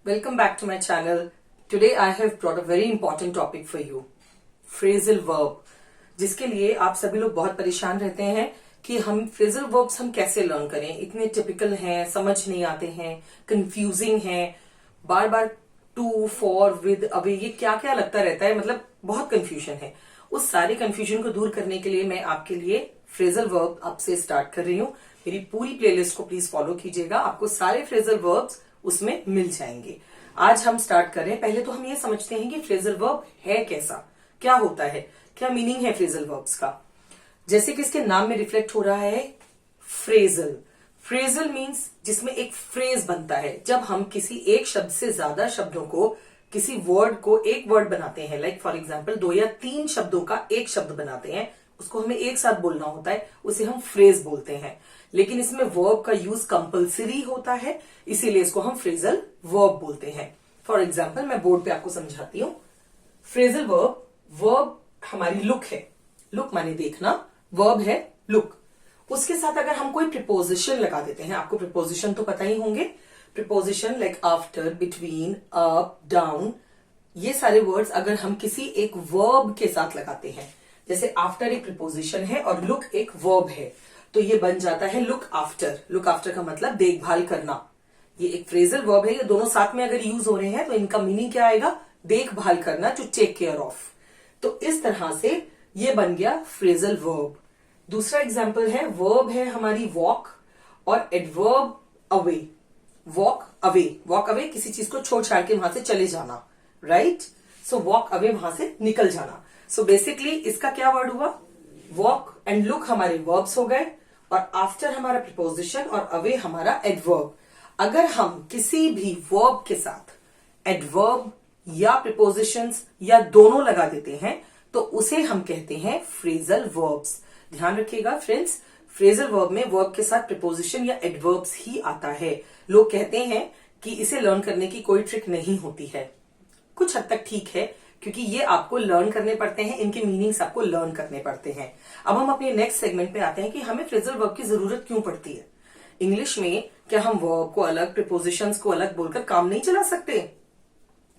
Welcome back to my channel. Today I have brought a very important topic for you. Phrasal verb. जिसके लिए आप सभी लोग बहुत परेशान रहते हैं कि हम फ्रेजल वर्ब्स हम कैसे लर्न करें। इतने टिपिकल हैं, समझ नहीं आते हैं, कंफ्यूजिंग हैं, बार बार टू, फॉर, विद, अवे, ये क्या क्या लगता रहता है, मतलब बहुत कंफ्यूजन है। उस सारे कंफ्यूजन को दूर करने के लिए मैं आपके लिए फ्रेजल वर्ब आपसे स्टार्ट कर रही हूँ। मेरी पूरी प्लेलिस्ट को प्लीज फॉलो कीजिएगा, आपको सारे फ्रेजल वर्ब्स उसमें मिल जाएंगे। आज हम स्टार्ट कर रहे हैं। पहले तो हम ये समझते हैं कि फ्रेजल वर्ब है कैसा, क्या होता है, क्या मीनिंग है फ्रेजल वर्ब्स का। जैसे कि इसके नाम में रिफ्लेक्ट हो रहा है फ्रेजल। फ्रेजल मीन्स जिसमें एक फ्रेज बनता है। जब हम किसी एक शब्द से ज्यादा शब्दों को, किसी वर्ड को एक वर्ड बनाते हैं, लाइक फॉर एग्जाम्पल 2 या 3 शब्दों का एक शब्द बनाते हैं, उसको हमें एक साथ बोलना होता है, उसे हम फ्रेज बोलते हैं। लेकिन इसमें वर्ब का यूज कंपलसरी होता है, इसीलिए इसको हम फ्रेजल वर्ब बोलते हैं। फॉर एग्जाम्पल मैं बोर्ड पे आपको समझाती हूँ। फ्रेजल वर्ब हमारी लुक है। लुक माने देखना, वर्ब है लुक। उसके साथ अगर हम कोई प्रिपोजिशन लगा देते हैं, आपको प्रिपोजिशन तो पता ही होंगे, preposition like after, between, up, down, ये सारे वर्ड्स अगर हम किसी एक वर्ब के साथ लगाते हैं, जैसे आफ्टर एक प्रिपोजिशन है और लुक एक वर्ब है, तो ये बन जाता है लुक आफ्टर। लुक आफ्टर का मतलब देखभाल करना। ये एक फ्रेजल वर्ब है, ये दोनों साथ में अगर यूज हो रहे हैं तो इनका मीनिंग क्या आएगा, देखभाल करना, टू टेक केयर ऑफ। तो इस तरह से ये बन गया फ्रेजल वर्ब। दूसरा एग्जाम्पल है, वर्ब है हमारी वॉक और एडवर्ब अवे। वॉक अवे किसी चीज को छोड़ छाड़ के वहां से चले जाना, राइट। सो वॉक अवे, वहां से निकल जाना। सो बेसिकली इसका क्या वर्ड हुआ, वॉक एंड लुक हमारे वर्ब्स हो गए और आफ्टर हमारा प्रिपोजिशन और अवे हमारा एडवर्ब। अगर हम किसी भी वर्ब के साथ एडवर्ब या प्रिपोजिशंस या दोनों लगा देते हैं तो उसे हम कहते हैं फ्रेजल वर्ब्स। ध्यान रखिएगा फ्रेंड्स, फ्रेजल वर्ब में वर्ब के साथ प्रिपोजिशन या एडवर्ब्स ही आता है। लोग कहते हैं कि इसे लर्न करने की कोई ट्रिक नहीं होती है। कुछ हद तक ठीक है, क्योंकि ये आपको लर्न करने पड़ते हैं, इनके मीनिंग्स आपको लर्न करने पड़ते हैं। अब हम अपने नेक्स्ट सेगमेंट पे आते हैं कि हमें फ्रेजल वर्ब की जरूरत क्यों पड़ती है। इंग्लिश में क्या हम वर्ब को अलग, प्रिपोजिशंस को अलग बोलकर काम नहीं चला सकते?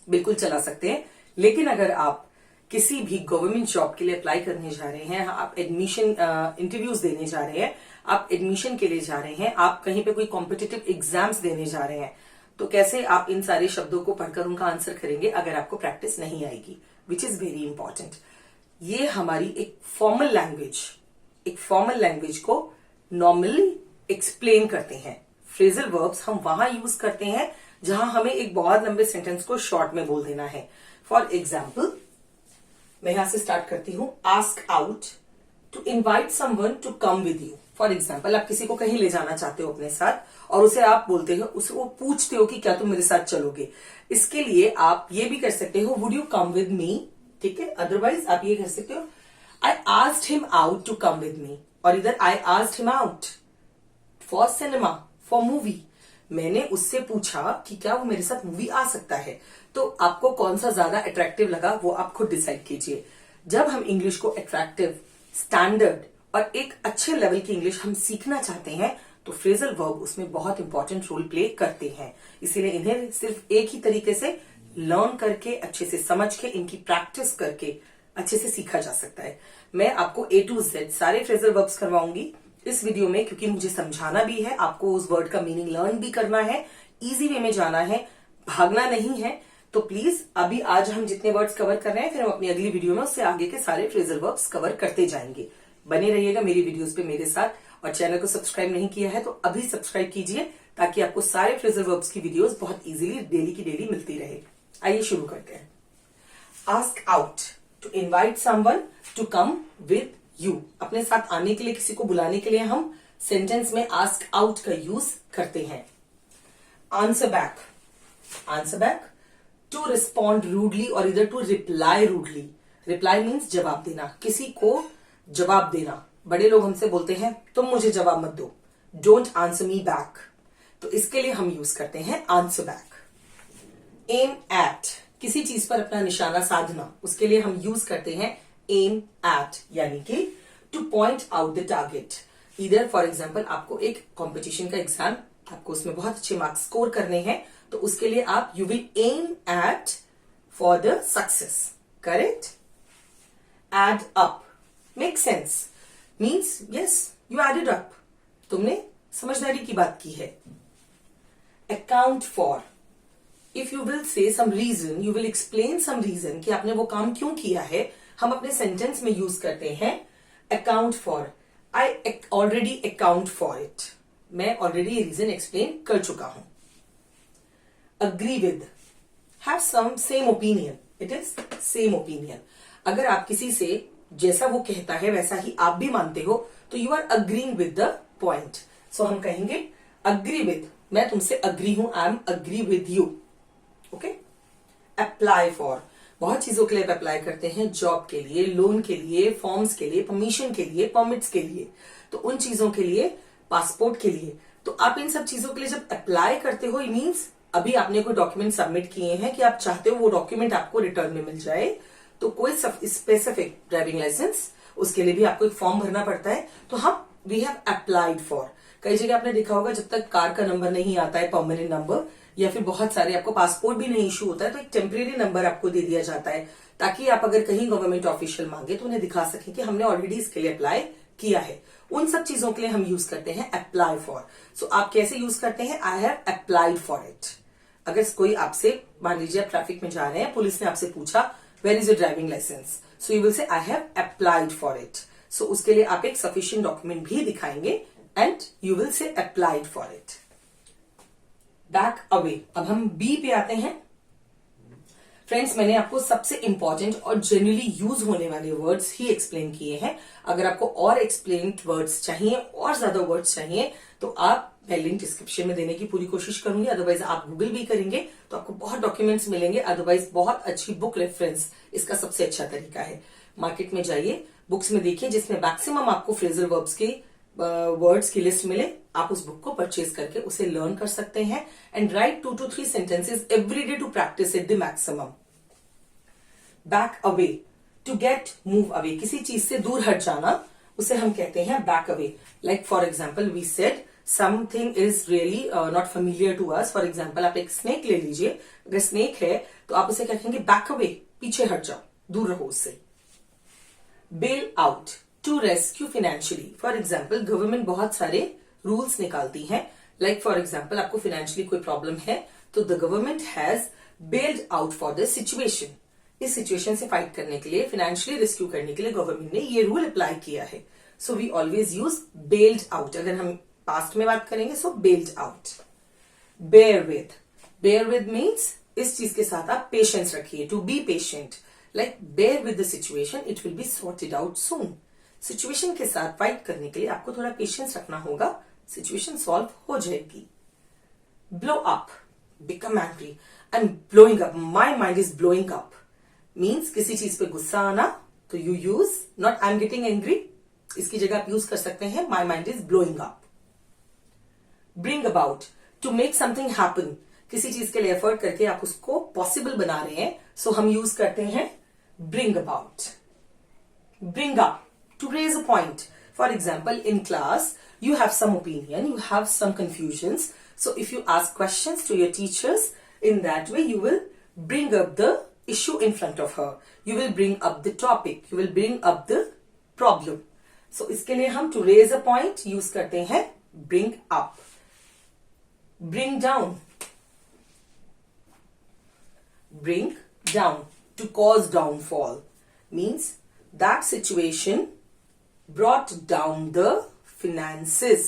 बिल्कुल चला सकते हैं। लेकिन अगर आप किसी भी गवर्नमेंट जॉब के लिए अप्लाई करने जा रहे हैं, आप एडमिशन इंटरव्यूज देने जा रहे हैं, आप एडमिशन के लिए जा रहे हैं, आप कहीं पे कोई कॉम्पिटिटिव एग्जाम्स देने जा रहे हैं, तो कैसे आप इन सारे शब्दों को पढ़कर उनका आंसर करेंगे अगर आपको प्रैक्टिस नहीं आएगी, विच इज वेरी इंपॉर्टेंट। ये हमारी एक फॉर्मल लैंग्वेज को नॉर्मली एक्सप्लेन करते हैं। फ्रेजल वर्ब्स हम वहां यूज करते हैं जहां हमें एक बहुत लंबे सेंटेंस को शॉर्ट में बोल देना है। फॉर एग्जाम्पल मैं यहां से स्टार्ट करती हूं, ask out to invite someone to come with you. For example आप किसी को कहीं ले जाना चाहते हो अपने साथ और उसे आप बोलते हो, उसे वो पूछते हो कि क्या तुम मेरे साथ चलोगे। इसके लिए आप ये भी कर सकते हो, would you come with me, ठीक है। अदरवाइज आप ये कर सकते हो, I asked him out to come with me, और इधर I asked him out for cinema, for movie. मैंने उससे पूछा कि क्या वो मेरे साथ मूवी आ सकता है। तो आपको कौन सा ज्यादा अट्रैक्टिव लगा वो आप खुद डिसाइड कीजिए। जब हम इंग्लिश को अट्रैक्टिव, स्टैंडर्ड और एक अच्छे लेवल की इंग्लिश हम सीखना चाहते हैं तो फ्रेजल वर्ब उसमें बहुत इंपॉर्टेंट रोल प्ले करते हैं। इसीलिए इन्हें सिर्फ एक ही तरीके से लर्न करके, अच्छे से समझ के, इनकी प्रैक्टिस करके अच्छे से सीखा जा सकता है। मैं आपको A to Z सारे फ्रेजल वर्ब्स करवाऊंगी इस वीडियो में, क्योंकि मुझे समझाना भी है, आपको उस वर्ड का मीनिंग लर्न भी करना है, इजी वे में जाना है, भागना नहीं है। तो प्लीज अभी आज हम जितने वर्ड्स कवर कर रहे हैं, फिर हम अपनी अगली वीडियो में उससे आगे के सारे फ्रेजल वर्ब्स कवर करते जाएंगे। बने रहिएगा मेरी वीडियोस पे मेरे साथ, और चैनल को सब्सक्राइब नहीं किया है तो अभी सब्सक्राइब कीजिए ताकि आपको सारे फ्रेजल वर्ब्स की वीडियोस बहुत इजीली डेली की डेली मिलती रहे। आइए शुरू करते हैं। Ask out to invite someone to come with you. अपने साथ आने के लिए, किसी को बुलाने के लिए हम सेंटेंस में आस्क आउट का यूज करते हैं। Answer back to respond rudely और इधर to reply rudely. Reply means जवाब देना, किसी को जवाब देना। बड़े लोग हमसे बोलते हैं तुम मुझे जवाब मत दो, डोंट आंसर मी बैक, तो इसके लिए हम यूज करते हैं आंसर बैक। एम एट, किसी चीज पर अपना निशाना साधना, उसके लिए हम यूज करते हैं एम एट, यानी कि two point out the target. इधर फॉर एग्जाम्पल आपको एक कॉम्पिटिशन का एग्जाम, आपको उसमें बहुत अच्छे मार्क्स स्कोर करने हैं, तो उसके लिए आप you will aim at for the success, correct? Add up make sense means yes you added up, तुमने समझदारी की बात की है. Account for, if you will say some reason, you will explain some reason कि आपने वो काम क्यों किया है, हम अपने सेंटेंस में यूज करते हैं account for. I already account for it, मैं ऑलरेडी रीजन एक्सप्लेन कर चुका हूं. Agree with, have some same opinion, it is same opinion. अगर आप किसी से जैसा वो कहता है वैसा ही आप भी मानते हो तो you are agreeing with the point. So हम कहेंगे अग्री विद, मैं तुमसे अग्री हूं, I am agree with you. Okay. Apply for, बहुत चीजों के लिए अप्लाई करते हैं, जॉब के लिए, लोन के लिए, फॉर्म्स के लिए, परमिशन के लिए, परमिट्स के लिए. तो उन चीजों के लिए, पासपोर्ट के लिए, तो आप इन सब चीजों के लिए जब अप्लाई करते हो, इट मीन्स अभी आपने कोई डॉक्यूमेंट सबमिट किए हैं कि आप चाहते हो वो डॉक्यूमेंट आपको रिटर्न में मिल जाए, तो कोई स्पेसिफिक ड्राइविंग लाइसेंस, उसके लिए भी आपको एक फॉर्म भरना पड़ता है. तो हम वी हैव अप्लाइड फॉर. कई जगह आपने देखा होगा जब तक कार का नंबर नहीं आता है, परमानेंट नंबर, या फिर बहुत सारे आपको पासपोर्ट भी नहीं इशू होता है, तो एक टेम्परेरी नंबर आपको दे दिया जाता है ताकि आप अगर कहीं गवर्नमेंट ऑफिशियल मांगे तो उन्हें दिखा सकें कि हमने ऑलरेडी इसके लिए अप्लाई किया है. उन सब चीजों के लिए हम यूज करते हैं अप्लाई फॉर. सो आप कैसे यूज करते हैं? आई हैव अप्लाइड फॉर इट. अगर कोई आपसे, मान लीजिए आप ट्रैफिक में जा रहे हैं, पुलिस ने आपसे पूछा where is your driving licence, so you will say I have applied for it. So उसके लिए आप एक सफिशिएंट डॉक्यूमेंट भी दिखाएंगे and you will say applied for it. Back away, अब हम बी पे आते हैं. फ्रेंड्स, मैंने आपको सबसे इंपॉर्टेंट और जनरली यूज होने वाले वर्ड्स ही एक्सप्लेन किए हैं. अगर आपको और एक्सप्लेन्ड वर्ड्स चाहिए और ज्यादा वर्ड्स चाहिए तो आप, मैं लिंक डिस्क्रिप्शन में देने की पूरी कोशिश करूंगी, अदरवाइज आप गूगल भी करेंगे तो आपको बहुत डॉक्यूमेंट्स मिलेंगे. अदरवाइज बहुत अच्छी बुक रेफरेंस इसका सबसे अच्छा तरीका है. मार्केट में जाइए, बुक्स में देखिए जिसमें मैक्सिमम आपको फ्रेजल वर्ब्स के वर्ड्स की लिस्ट मिले, आप उस बुक को परचेज करके उसे लर्न कर सकते हैं and write 2 to 3 sentences every day to practise it the maximum. Back away, to get, move away, किसी चीज से दूर हट जाना, उसे हम कहते हैं back away. Like for example we said something is really not familiar to us. For example आप एक स्नेक ले लीजिए, अगर स्नेक है तो आप उसे क्या कहेंगे? बैक अवे, पीछे हट जाओ, दूर रहो उससे. Bail out, to rescue financially. For example government बहुत सारे रूल्स निकालती है. लाइक फॉर एग्जाम्पल आपको फाइनेंशियली कोई प्रॉब्लम है तो the government has bailed out for the situation. इस सिचुएशन से फाइट करने के लिए, फाइनेंशियली रेस्क्यू करने के लिए गवर्नमेंट ने ये रूल अप्लाई किया है. So we always use bailed out. अगर हम पास्ट में बात करेंगे so bailed out. Bear with, bear with means इस चीज के साथ आप पेशेंस रखिए, to be patient. Like bear with the situation, it will be sorted out soon. Situation के साथ फाइट करने के लिए आपको थोड़ा पेशेंस रखना होगा, सिचुएशन सॉल्व हो जाएगी. Blow up, become angry, I am blowing up, my mind is blowing up means किसी चीज पे गुस्सा आना. तो you use not I am getting angry, इसकी जगह आप यूज कर सकते हैं my mind is blowing up. Bring about, to make something happen, किसी चीज के लिए एफर्ट करके आप उसको पॉसिबल बना रहे हैं, सो हम यूज करते हैं bring about. Bring up, to raise a point. For example, in class, you have some opinion, you have some confusions. So if you ask questions to your teachers, in that way you will bring up the issue in front of her. You will bring up the topic. You will bring up the problem. So इसके लिए हम to raise a point use करते हैं bring up. Bring down. Bring down. To cause downfall. Means that situation brought down the finances.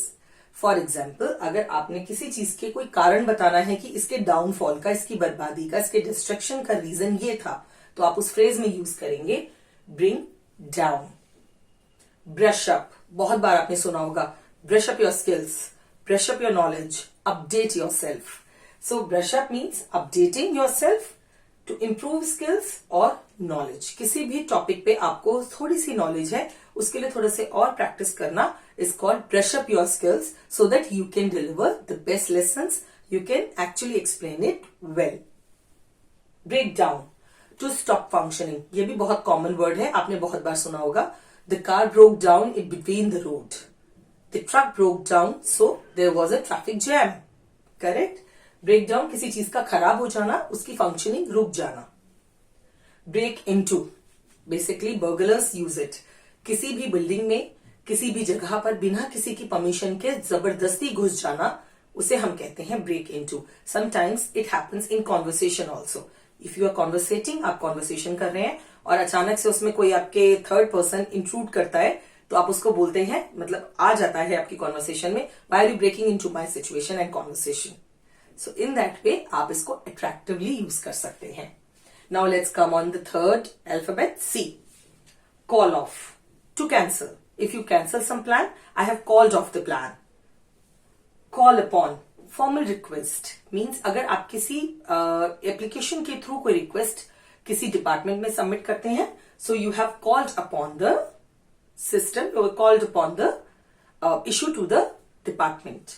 For example अगर आपने किसी चीज के कोई कारण बताना है कि इसके डाउनफॉल का, इसकी बर्बादी का, इसके डिस्ट्रक्शन का रीजन ये था, तो आप उस फ्रेज में यूज करेंगे ब्रिंग डाउन. ब्रश अप, बहुत बार आपने सुना होगा, brush up your skills, brush up your knowledge, update yourself. So brush up means updating yourself to improve skills और नॉलेज. किसी भी टॉपिक पे आपको थोड़ी सी नॉलेज है, उसके लिए थोड़ा से और प्रैक्टिस करना is called brush up your skills so that you can deliver the best lessons. You can actually explain it well. Break down, to stop functioning. ये भी बहुत कॉमन वर्ड है, आपने बहुत बार सुना होगा. The car broke down in between the road. The truck broke down, so there was a traffic jam. Correct? Break down किसी चीज का खराब हो जाना, उसकी फंक्शनिंग रुक जाना। Break into, basically burglars use it. किसी भी बिल्डिंग में, किसी भी जगह पर बिना किसी की परमिशन के जबरदस्ती घुस जाना, उसे हम कहते हैं break into. Sometimes it happens in conversation also. If you are conversating, आप कॉन्वर्सेशन कर रहे हैं और अचानक से उसमें कोई आपके थर्ड पर्सन इंट्रूड करता है, तो आप उसको बोलते हैं, मतलब आ जाता है आपकी कॉन्वर्सेशन में, why are you breaking into my situation and conversation. So in that way आप इसको अट्रैक्टिवली यूज कर सकते हैं। Now let's come on the third alphabet, C. Call off, to cancel. If you cancel some plan, I have called off the plan. Call upon, formal request, means अगर आप किसी application के through कोई request किसी department में submit करते हैं, so you have called upon the system, called upon the issue to the department.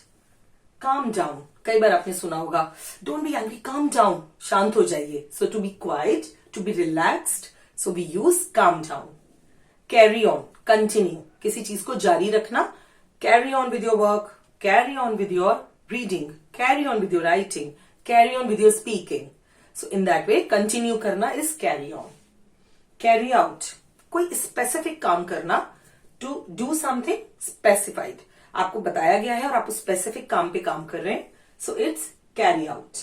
Calm down, कई बार आपने सुना होगा, don't be angry, calm down, शांत हो जाइए। So to be quiet, to be relaxed, so we use calm down. Carry on, continue, किसी चीज को जारी रखना। Carry on with your work, carry on with your reading, carry on with your writing, carry on with your speaking. So in that way, continue करना is carry on. Carry out, कोई specific काम करना, to do something specified. आपको बताया गया है और आप उस specific काम पे काम कर रहे हैं, so it's carry out.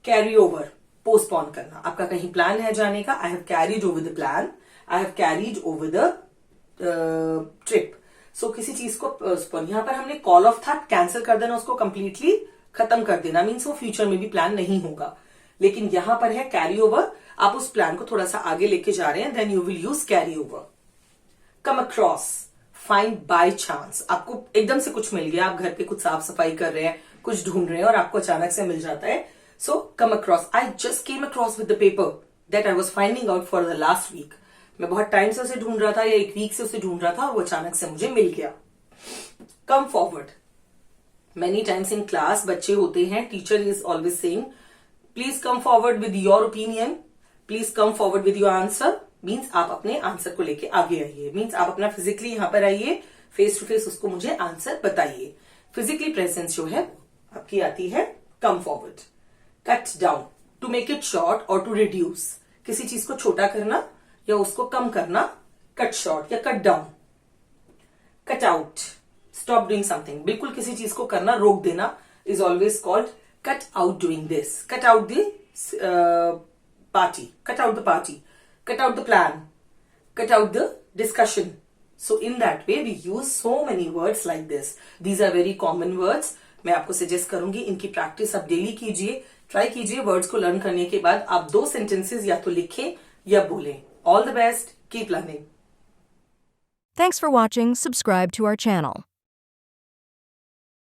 Carry over, postpone करना, आपका कहीं प्लान है जाने का, I have carried over the plan, I have carried over the trip. सो किसी चीज को, यहां पर हमने कॉल ऑफ था, कैंसिल कर देना, उसको कंप्लीटली खत्म कर देना, मीन्स वो फ्यूचर में भी प्लान नहीं होगा। लेकिन यहां पर है कैरी ओवर, आप उस प्लान को थोड़ा सा आगे लेके जा रहे हैं, then you will use carry over. Come across, find by chance, आपको एकदम से कुछ मिल गया, आप घर पे कुछ साफ सफाई कर रहे हैं, कुछ ढूंढ रहे हैं और आपको अचानक से मिल जाता है। So come across, I just came across with the paper that I was finding out for the last week. मैं बहुत टाइम से उसे ढूंढ रहा था या एक वीक से उसे ढूंढ रहा था और वो अचानक से मुझे मिल गया। Come forward, many times in class बच्चे होते हैं, teacher is always saying please come forward with your opinion, please come forward with your answer, means आप अपने आंसर को लेके आगे आइए, मीन्स आप अपना फिजिकली यहां पर आइए, फेस टू फेस उसको मुझे आंसर बताइए। फिजिकली प्रेजेंस जो है आपकी आती है come forward. Cut down, to make it short और टू रिड्यूस, किसी चीज को छोटा करना या उसको कम करना, कट शॉर्ट या cut down. Cut out, stop doing something, बिल्कुल किसी चीज को करना रोक देना, is always called cut out doing this. Cut out the party, cut out the party, cut out the plan, cut out the discussion. So in that way we use so many words like this. These are very common words. मैं आपको suggest करूंगी इनकी practice आप daily कीजिए, try कीजिए। Words को learn करने के बाद आप 2 सेंटेंसेस या तो लिखें या बोलें। All the best. Keep learning. Thanks for watching. Subscribe to our channel.